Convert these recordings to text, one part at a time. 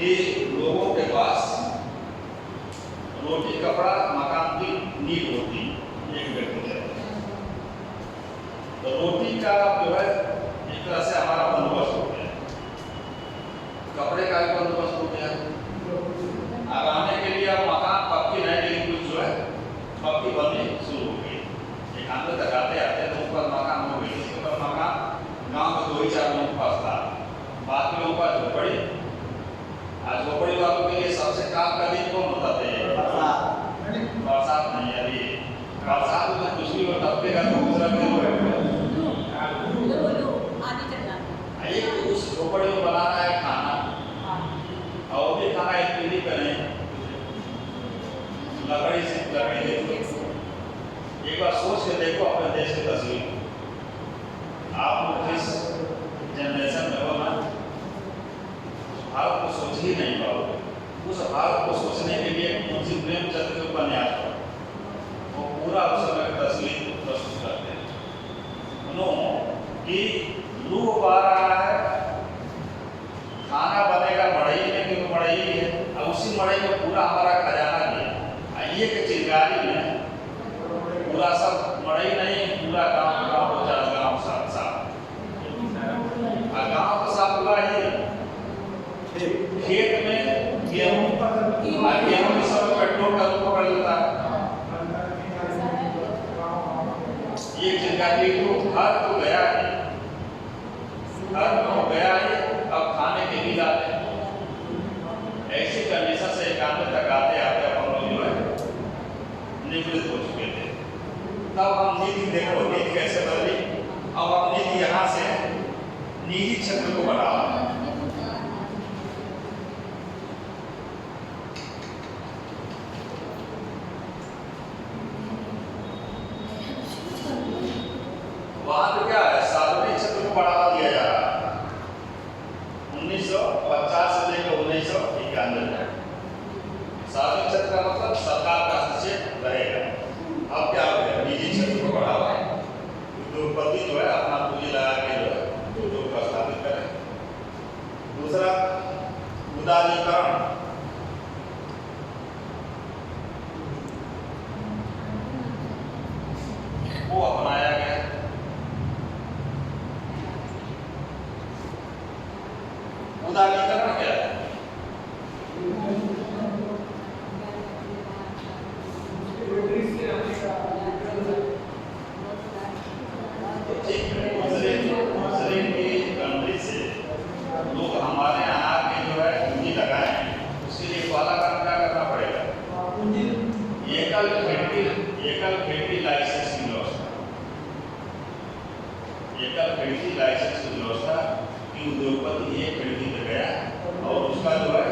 कि लोगों के पास रोटी कपड़ा मकान की नीड होती है एक व्यक्ति के। तो रोटी का जो है एक तरह से हमारा बंदोबस्त हो गया, कपड़े का भी बंदोबस्त हो गया, आने के लिए अब मकान पक्की नहीं, लेकिन कुछ जो है पक्की बननी शुरू हो गई। एक आंदोलन तक आते आते तो ऊपर मकान हो गई, इसके ऊपर मकान गांव में 2-4 लोगों के पास था, बाकी लोगों का झोपड़ी। आज झोपड़ी वालों के लिए सबसे काम का दिन कौन होता था? बरसात नहीं, अभी बरसात में कुछ भी टपकेगा तो दूसरा दिन एक उस झोपड़ी में बनाना है खाना, और भी खाना एक पीढ़ी पे नहीं, लकड़ी से लकड़ी देखो। एक बार सोच के देखो अपने देश की तस्वीर, आप जिस जनरेशन में हो ना, भारत को सोच ही नहीं पाओगे। उस भारत को सोचने के लिए मुंशी प्रेमचंद के उपन्यास पर वो पूरा उस समय की तस्वीर प्रस्तुत करते हैं कि लूह आ रहा है, खाना बनेगा मड़ई में, क्योंकि मड़ई है, और उसी मड़ई में पूरा हमारा खजाना भी है। ये कि चिंगारी में पूरा सब मड़ई नहीं, पूरा गाँव हो जाए, गाँव साफ गाँव तो साफ हुआ ही, खेत में गेहूं की सब पेट्रोल का रूप पकड़ लेता है। ये चिंगारी को हर तो गया है, हर तो गया है, अब खाने के लिए जाते हैं। ऐसी कंडीशन से एकांत तक आते आते अपन लोग जो है निवृत्त हो चुके थे। तब हम नीति देखो, नीति कैसे बदली। अब हम नीति यहाँ से निजी क्षेत्र को बढ़ावा, वहां तो क्या है, सार्वजनिक क्षेत्र को बढ़ावा दिया जा रहा है। 1950 से लेकर 1991 तक सार्वजनिक क्षेत्र का मतलब सरकार का हस्तक्षेप रहेगा। अब क्या हो गया, निजी क्षेत्र को बढ़ावा, उद्योगपति जो है अपना पूंजी लगा के जो है उद्योग को स्थापित करें। दूसरा उदारीकरण, वो अपनाया गया। उदारीकरण क्या है? लोग हमारे यहाँ के जो है पूंजी लगाए, उसके लिए वाला काम क्या करना पड़ेगा? एकल खेती लाइसेंस की व्यवस्था, एकल खेती लाइसेंस की व्यवस्था कि उद्योगपति एक खिड़की पे गया और उसका जो है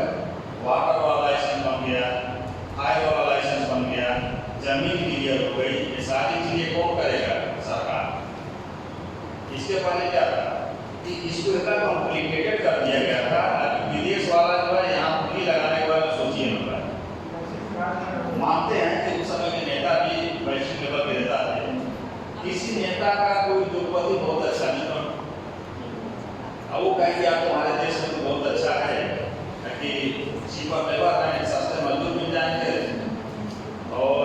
वाटर वाला लाइसेंस बन गया, फायर वाला लाइसेंस बन गया, जमीन क्लियर हो गई। ये सारी चीजें कौन करेगा? सरकार। इसके पहले क्या था कि इसको इतना कॉम्प्लिकेटेड कर दिया गया था कि विदेश वाला जो है यहाँ पूंजी लगाने के बाद सोचिए होता है। मानते हैं कि उस समय के नेता भी वैश्विक लेवल पे नेता थे, किसी नेता का कोई उद्योगपति बहुत अच्छा नहीं था, अब वो कहेंगे आप तुम्हारे देश में तो बहुत अच्छा है कि चीपर लेबर है, सस्ते मजदूर मिल जाएंगे और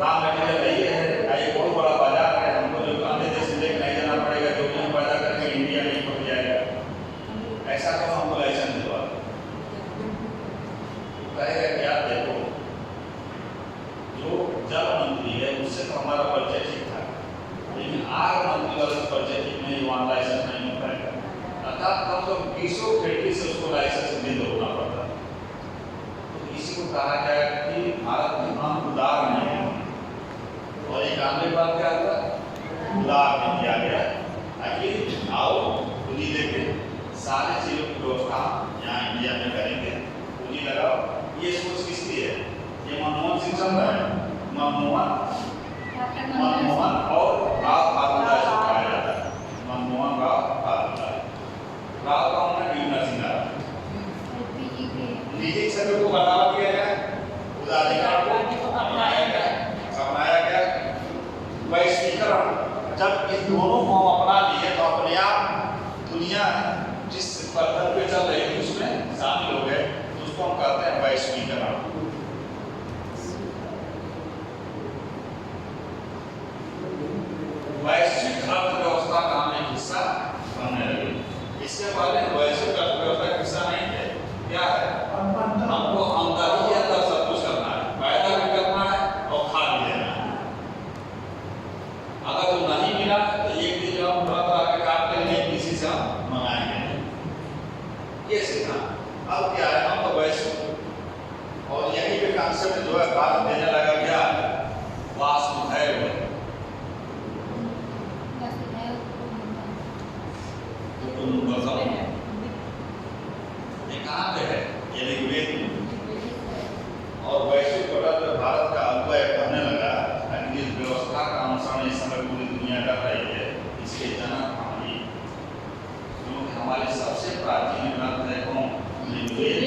रॉ मटेरियल नहीं है, एक बहुत बड़ा बाजार है, हमको जो अन्य देश से लेकर नहीं जाना पड़ेगा, जो भी पैदा करके इंडिया में पहुंच जाएगा। ऐसा तो हमको लाइसेंस दिलवा कहेगा कि आप देखो, जो जल मंत्री है उससे तो हमारा परिचय ठीक था, लेकिन आग मंत्री वाले परिचय ठीक नहीं, वहाँ लाइसेंस नहीं मिल पाएगा। अर्थात कम से कम 20 खिड़की से उसको लाइसेंस नहीं होना पड़ता। तो इसी को कहा गया कि भारत में हम उदार नहीं है, और एक आगे बात क्या हुआ, उदार नहीं किया गया ताकि आओ पूंजी देके सारे चीजों की व्यवस्था यहाँ इंडिया में करेंगे, पूंजी लगाओ। ये सोच किसकी है? ये मनमोहन सिंह चल रहा है, मनमोहन और राव फातुल्लाह से कहा जाता है, मनमोहन राव फातुल्लाह। राव का उन्हें डी नरसिंह राव। निजी क्षेत्र को बढ़ावा दिया गया, उदारीकरण को अपनाया गया, वैश्वीकरण। जब इस दोनों को अपना लिए तो अपने आप दुनिया जिस पद्धति पे चल रही थी उसमें वैश्वीकरण। वैश्विक अर्थव्यवस्था का हम एक हिस्सा बनने लगे। इसके पहले वैश्विक अर्थव्यवस्था का हिस्सा नहीं थे। क्या है? हमको अंदर ही अंदर सब कुछ करना है, पैदा भी करना है और खा भी लेना है। अगर वो नहीं मिला तो एक दिन जो हम थोड़ा आगे काट लेंगे, किसी से हम मंगाएंगे। ये सीखा। अब क्या है, हम तो वैश्विक, और यही पे कॉन्सेप्ट जो है भारत देने लगा। क्या वासुधैव, ये कहाँ पे है? ये ऋग्वेद में। और वैश्विक पटल पर भारत का अव्यय कहने लगा कि जिस व्यवस्था का अनुसरण इस समय पूरी दुनिया कर रही है, इसके जनक हम ही। क्योंकि हमारे सबसे प्राचीन ग्रंथ है कौन? ऋग्वेद।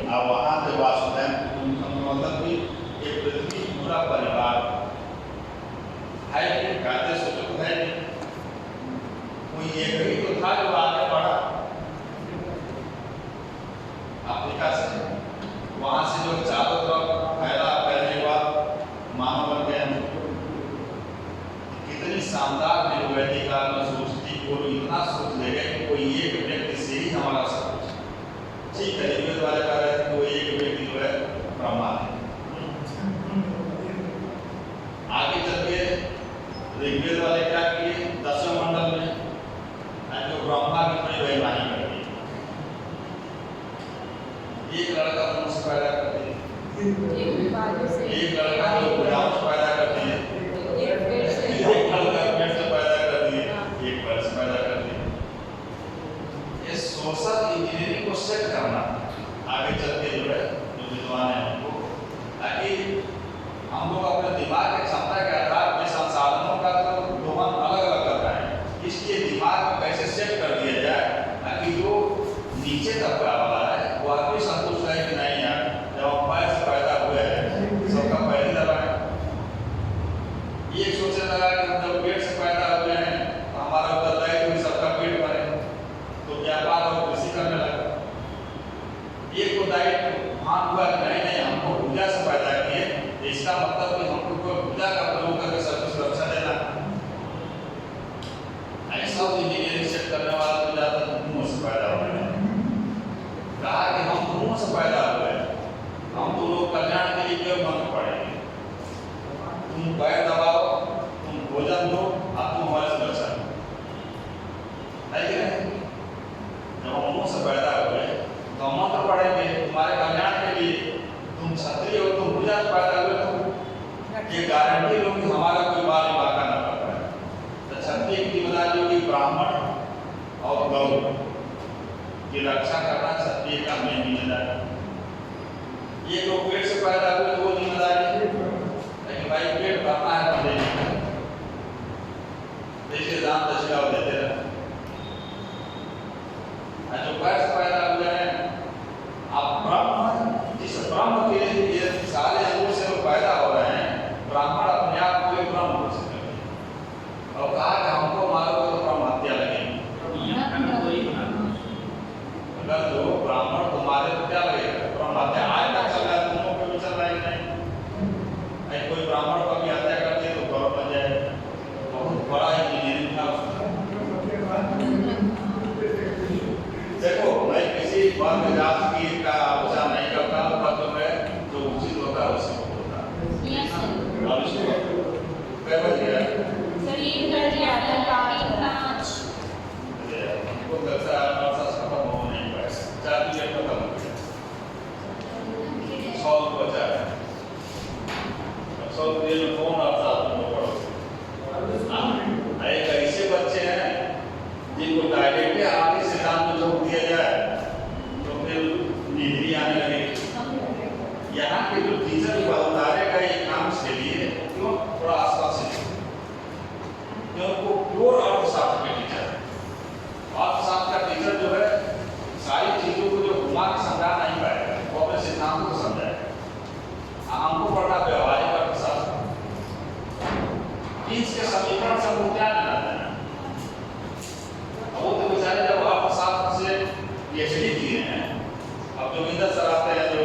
और वहाँ पे वासुधैव मतलब कि ये पृथ्वी पूरा परिवार है। कहते सोचो है कोई एक ही तो था जो आगे बढ़ा अफ्रीका से, वहां से जो चारों तरफ फैला, फैलने के बाद मानव बन गए। कितनी शानदार वैदिक काल में सोच थी, वो इतना सोच ले गए कि कोई एक व्यक्ति से ही हमारा सब कुछ। ठीक है, ऋग्वेद वाले कह रहे थे कोई एक व्यक्ति जो है ब्रह्मा है। आगे चल के ऋग्वेद वाले क्या किए, 10वें मंडल में जो ब्रह्मा की बड़ी वैमानी कर दी। एक लड़का मनुष्य पैदा करते हैं, एक लड़का जो भुजाओं से पैदा करते हैं, एक लड़का पेट से पैदा कर दिए, एक पैर से पैदा कर दिए। ये सोशल इंजीनियरिंग को सेट करना आगे चल के जो है जो विद्वान है उनको, ताकि हम लोग अपने दिमाग की क्षमता के आधार पर संसाधनों का तो दोहन अलग अलग कर रहे हैं। इसलिए दिमाग को कैसे सेट कर दिया जाए ताकि जो नीचे तबका वाला है वो आदमी संतुष्ट रहे कि नहीं यार, जब हम पैर से पैदा हुए हैं सबका पैर ही दबा है। ये सोचने लगा कि हम जब पेट से पैदा हुए हैं तो हमारा उत्तरदायित्व भी सबका पेट भरे, तो व्यापार और कृषि करने लगा। एक को दायित्व भान हुआ कि नहीं हमको ऊर्जा से पैदा किए, इसका मतलब कि हमको कोई ऊर्जा का प्रयोग करके सबको सुरक्षा देना। ऐसा इंजीनियरिंग सेट करने वाला तो ज्यादा मुंह से पैदा हुए हैं। कहा कि हम मुंह से पैदा हुए, हम तो लोग कल्याण के लिए क्यों मांग पड़ेंगे? तुम पैर दबाओ, तुम भोजन दो, अब तुम हमारे सुरक्षा दो। है कि नहीं? जब हम मुंह से पैदा हुए तो हम मंत्र पढ़ेंगे तुम्हारे कल्याण के लिए। तुम क्षत्रिय हो, तुम भुजा से पैदा हुए, तो ये गारंटी लो कि हमारा कोई बाल बाका न कर पाए। तो क्षत्रिय की जिम्मेदारी होगी ब्राह्मण और गौ की रक्षा करना, क्षत्रिय का मेन जिम्मेदारी। ये लोग पेट से पैदा हुए तो वो जिम्मेदारी है, लेकिन भाई पेट भरना है तो देने का, जैसे दान दक्षिणा देते रहे। जो पैर से पैदा हुए हैं, आप ब्रह्म, जिस ब्रह्म के ये सारे अंगों से लोग पैदा हो रहे हैं, ब्राह्मण अपने आप को एक ब्रह्म हो सकते हैं। और कहा कि हमको मारोगे तो ब्रह्म हत्या लगेगी। अगर जो ब्राह्मण को मारे तो क्या लगेगा? ब्रह्म हत्या आज तक चल रहा है, तुम लोग को भी चल रहा है नहीं? कोई ब्राह्मण को भी हत्या करते तो गौरव बन जाए। बहुत बड़ा इंजीनियरिंग था उसका। देखो, मैं किसी वर्ग जात की का आलोचना नहीं करता, पर जो है जो उचित होता है उसी को होता है। और इसको क्या बचिए हमको लगता है आपका खत्म हो नहीं पाएगा। 4 मिनट खत्म हो गया, 100 बचा है। 100 में कौन आता तुम पढ़ो? एक ऐसे बच्चे हैं जिनको डायरेक्ट आगे सिद्धांत को जोड़ दिया जाए तो फिर निधि आने लगेगी। यहाँ के जो टीचर उतारेगा एग्जाम्स के लिए क्यों थोड़ा आसपास से, क्योंकि प्योर अर्थशास्त्र के टीचर है। अर्थशास्त्र का टीचर जो है सारी चीजों को जो घुमा के समझा नहीं पाएगा, वो अपने सिद्धांतों को समझाएगा। हमको पढ़ना व्यवहारिक अर्थशास्त्र, इसके समीकरण से हमको क्या लेना है? वो तो बेचारे जब अर्थशास्त्र से PhD किए हैं, अब जो इंदर सर आते हैं जो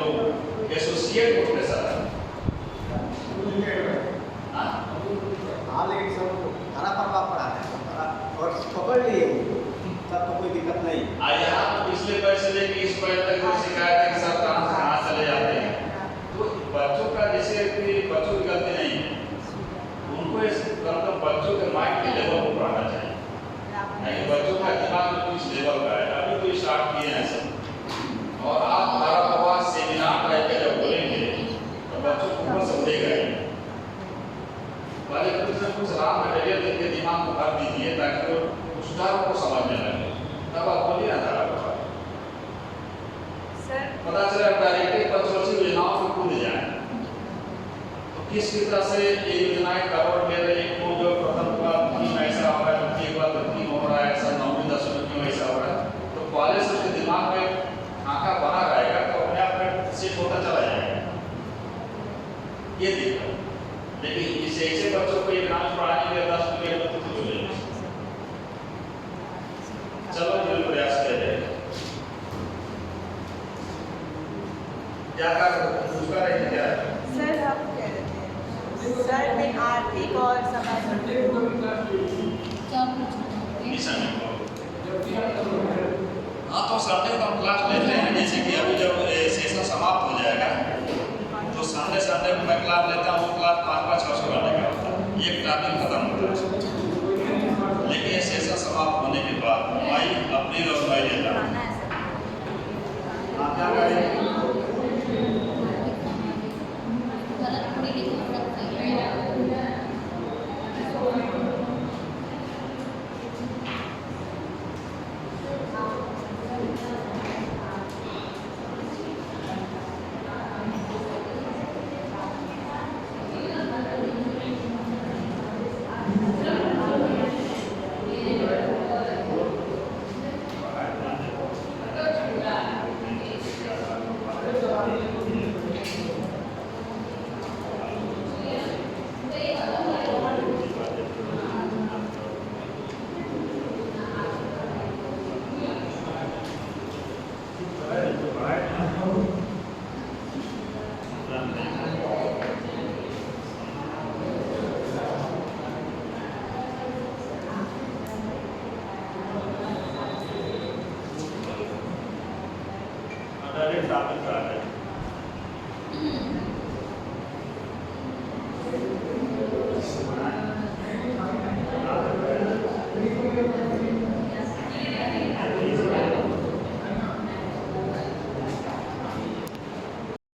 किस तरह से ये योजनाएं करवट ले रही है, जो प्रथम बार तीन ऐसा हो रहा है, द्वितीय बार तीन हो रहा है, ऐसा 9वीं 10वीं क्यों ऐसा हो रहा है, तो कॉलेज से उसके दिमाग में आंका बना रहेगा तो अपने आप में सेट होता चला जाएगा। ये दिक्कत। लेकिन इस ऐसे बच्चों को एग्जाम पढ़ाने के लिए 10 मिनट में तो कुछ हो जाएगा। चलो जो प्रयास किया जाएगा। क्या उसका रहेगा क्या सर? हम कह रहे थे सर में आर्थिक और समाज मिशन है। हाँ तो संडे को हम क्लास लेते हैं, जैसे कि अभी जब सेशन समाप्त हो जाएगा तो संडे को मैं क्लास लेता हूँ। वो क्लास 5-5-6 घंटे का होता है, एक टॉपिक खत्म होता है। लेकिन ये सेशन समाप्त होने के बाद मई अप्रैल और मई लेता हूँ। क्या करेंगे? टॉपिक आ रहा है।